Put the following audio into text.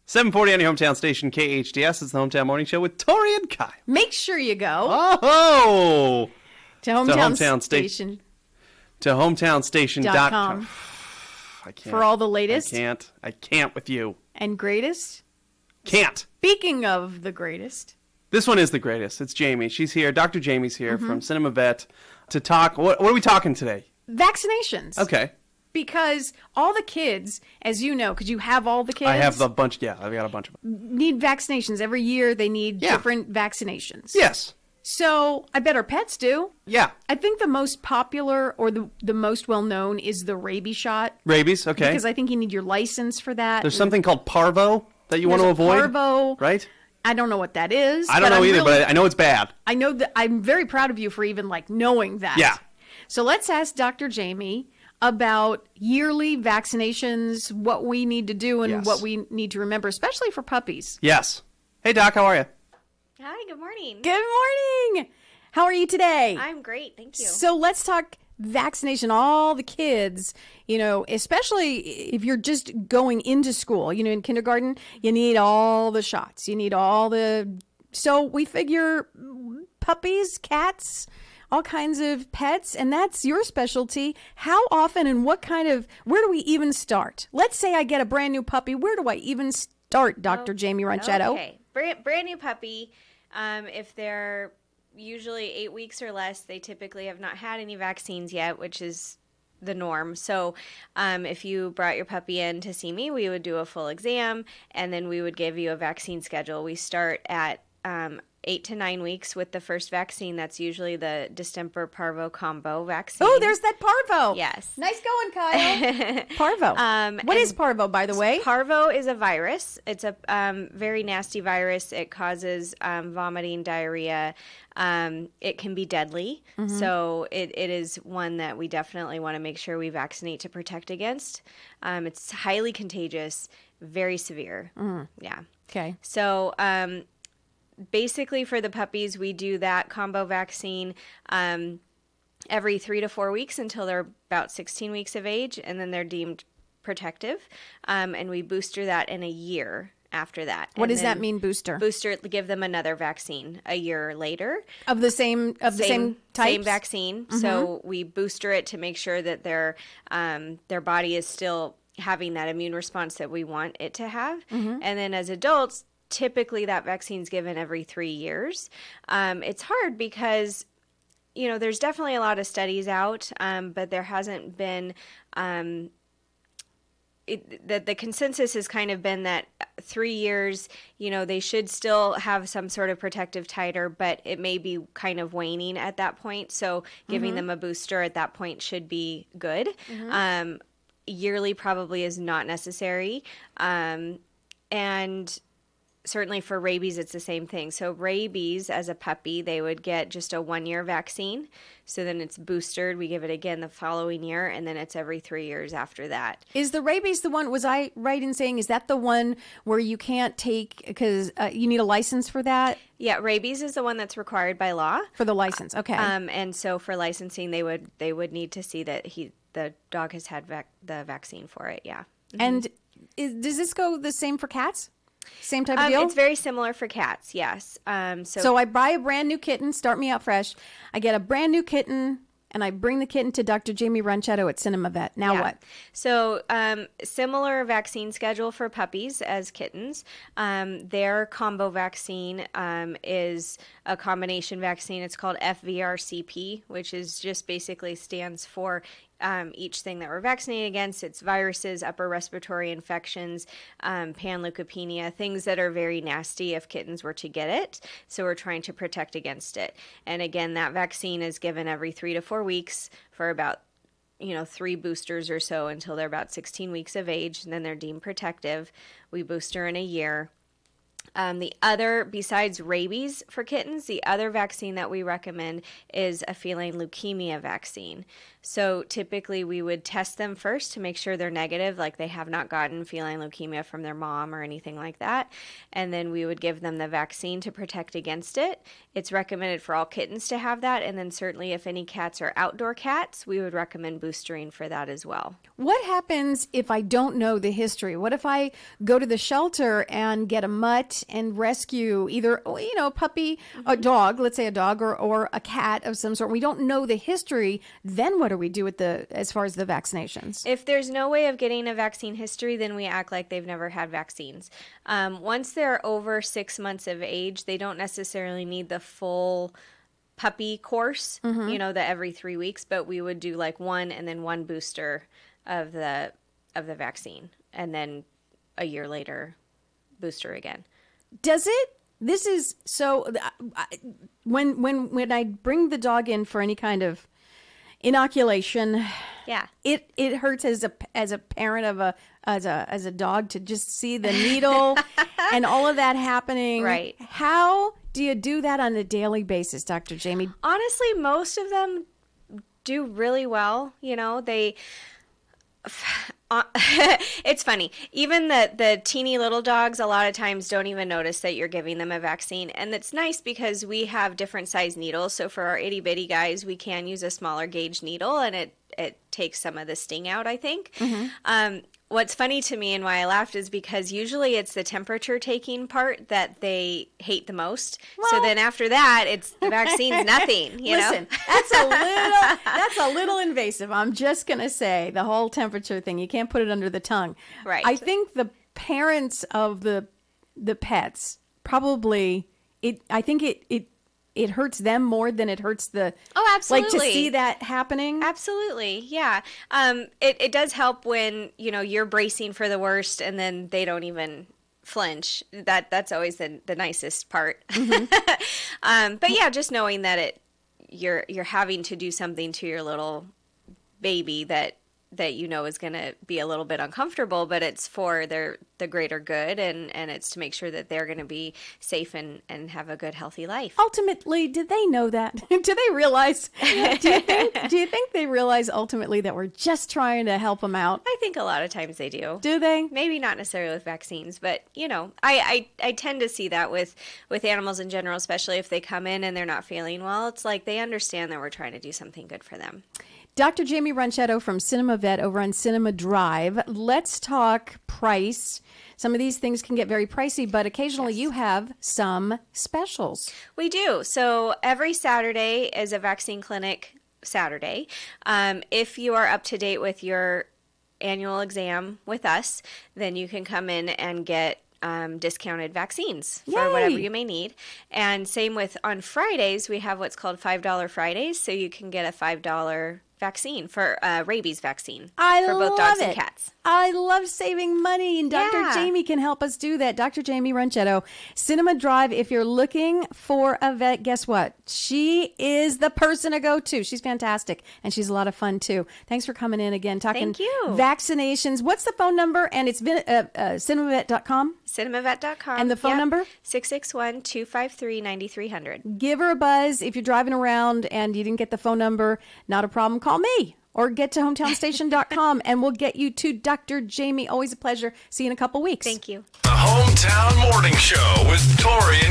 7:40 on your hometown station, KHTS. It's the Hometown Morning Show with Tori and Kai. Make sure you go Oh! to hometown station. To hometownstation.com. I can't. For all the latest. I can't with you. And greatest. Can't. Speaking of the greatest. This one is the greatest. It's Jaimie. She's here. Dr. Jaimie's here from Cinema Vet to talk. What are we talking today? Vaccinations. Okay. Because all the kids, as you know, because you have all the kids. I have a bunch. Yeah, I've got a bunch of them. Need vaccinations. Every year they need different vaccinations. Yes. So I bet our pets do. Yeah. I think the most popular or the most well-known is the rabies shot. Rabies, okay. Because I think you need your license for that. There's something called parvo that you want to avoid. Parvo. Right? I don't know what that is. I don't know either, but I know it's bad. I know that I'm very proud of you for even knowing that. Yeah. So let's ask Dr. Jaimie about yearly vaccinations, what we need to do and what we need to remember, especially for puppies. Yes. Hey, Doc, how are you? Hi, good morning. Good morning. How are you today? I'm great, thank you. So let's talk vaccination, all the kids, especially if you're just going into school, in kindergarten, you need all the shots. So we figure puppies, cats, all kinds of pets, and that's your specialty. How often and where do we even start? Let's say I get a brand new puppy. Where do I even start, Dr. Jaimie Ronchetto? Okay, brand new puppy, if they're usually 8 weeks or less, they typically have not had any vaccines yet, which is the norm. So if you brought your puppy in to see me, we would do a full exam, and then we would give you a vaccine schedule. We start at 8 to 9 weeks with the first vaccine. That's usually the distemper parvo combo vaccine. Oh, there's that parvo. Yes. Nice going, Kyle. Parvo. What is parvo, by the way? Parvo is a virus. It's a very nasty virus. It causes vomiting, diarrhea. It can be deadly. Mm-hmm. So it is one that we definitely want to make sure we vaccinate to protect against. It's highly contagious, very severe. Mm. Yeah. Okay. So basically, for the puppies, we do that combo vaccine every 3 to 4 weeks until they're about 16 weeks of age, and then they're deemed protective. And we booster that in a year after that. What does that mean, booster? Booster, give them another vaccine a year later. Of the same type? Same vaccine. Mm-hmm. So we booster it to make sure that their body is still having that immune response that we want it to have. Mm-hmm. And then as adults, typically that vaccine's given every 3 years. It's hard because, there's definitely a lot of studies out, but there hasn't been, the consensus has kind of been that 3 years, they should still have some sort of protective titer, but it may be kind of waning at that point. So giving them a booster at that point should be good. Mm-hmm. Yearly probably is not necessary. And certainly for rabies, it's the same thing. So rabies, as a puppy, they would get just a 1-year vaccine. So then it's boosted. We give it again the following year, and then it's every 3 years after that. Is the rabies the one, was I right in saying, is that the one where you can't take, because you need a license for that? Yeah, rabies is the one that's required by law. For the license, okay. And so for licensing, they would need to see that the dog has had the vaccine for it, yeah. Mm-hmm. And does this go the same for cats? Same type of deal? It's very similar for cats, yes. So I buy a brand new kitten, start me out fresh. I get a brand new kitten, and I bring the kitten to Dr. Jaimie Ronchetto at Cinema Vet. Now what? So similar vaccine schedule for puppies as kittens. Their combo vaccine is a combination vaccine. It's called FVRCP, which is just basically stands for each thing that we're vaccinating against. It's viruses, upper respiratory infections, panleukopenia, things that are very nasty if kittens were to get it. So we're trying to protect against it. And again, that vaccine is given every 3 to 4 weeks for about 3 boosters or so until they're about 16 weeks of age, and then they're deemed protective. We booster in a year. The other, besides rabies for kittens, the other vaccine that we recommend is a feline leukemia vaccine. So typically we would test them first to make sure they're negative, like they have not gotten feline leukemia from their mom or anything like that. And then we would give them the vaccine to protect against it. It's recommended for all kittens to have that. And then certainly if any cats are outdoor cats, we would recommend boostering for that as well. What happens if I don't know the history? What if I go to the shelter and get a mutt and rescue either, a puppy, a dog, let's say a dog or a cat of some sort? We don't know the history. Then what do we do with as far as the vaccinations? If there's no way of getting a vaccine history, then we act like they've never had vaccines. Once they're over 6 months of age, they don't necessarily need the full puppy course, the every 3 weeks, but we would do like one and then one booster of the vaccine, and then a year later booster again. Does it? This is so when I bring the dog in for any kind of inoculation, yeah, it hurts as a parent of as a dog to just see the needle and all of that happening. Right. How do you do that on a daily basis, Dr. Jaimie? Honestly, most of them do really well. It's funny. Even the teeny little dogs a lot of times don't even notice that you're giving them a vaccine. And it's nice because we have different size needles. So for our itty bitty guys, we can use a smaller gauge needle, and it takes some of the sting out, I think. What's funny to me and why I laughed is because usually it's the temperature taking part that they hate the most. So then after that, it's the vaccine's nothing, Listen, that's a little invasive. I'm just going to say the whole temperature thing. You can't put it under the tongue. Right. I think the parents of the pets probably it hurts them more than it hurts Oh, absolutely. like to see that happening. Absolutely. Yeah. It does help when, you're bracing for the worst and then they don't even flinch. That's always the nicest part. But yeah, just knowing that you're having to do something to your little baby that is going to be a little bit uncomfortable, but it's for the greater good, and it's to make sure that they're going to be safe and have a good, healthy life. Ultimately, do they know that? Do they realize? Do you think they realize ultimately that we're just trying to help them out? I think a lot of times they do. Do they? Maybe not necessarily with vaccines, but I tend to see that with animals in general, especially if they come in and they're not feeling well. It's like they understand that we're trying to do something good for them. Dr. Jaimie Ronchetto from Cinema Vet over on Cinema Drive. Let's talk price. Some of these things can get very pricey, but occasionally you have some specials. We do. So every Saturday is a vaccine clinic Saturday. If you are up to date with your annual exam with us, then you can come in and get discounted vaccines for whatever you may need. And same with on Fridays, we have what's called $5 Fridays. So you can get a $5 vaccine for rabies vaccine for both dogs and cats. I love saving money, and Dr. Yeah. Jaimie can help us do that. Dr. Jaimie Ronchetto, Cinema Drive. If you're looking for a vet, guess what? She is the person to go to. She's fantastic, and she's a lot of fun, too. Thanks for coming in again, talking Thank you. vaccinations. What's the phone number? And it's been cinemavet.com. Cinemavet.com. And the phone number? 661-253-9300. Give her a buzz. If you're driving around and you didn't get the phone number, not a problem. Call me or get to hometownstation.com and we'll get you to Dr. Jaimie. Always a pleasure. See you in a couple weeks. Thank you. The Hometown Morning Show with Tori and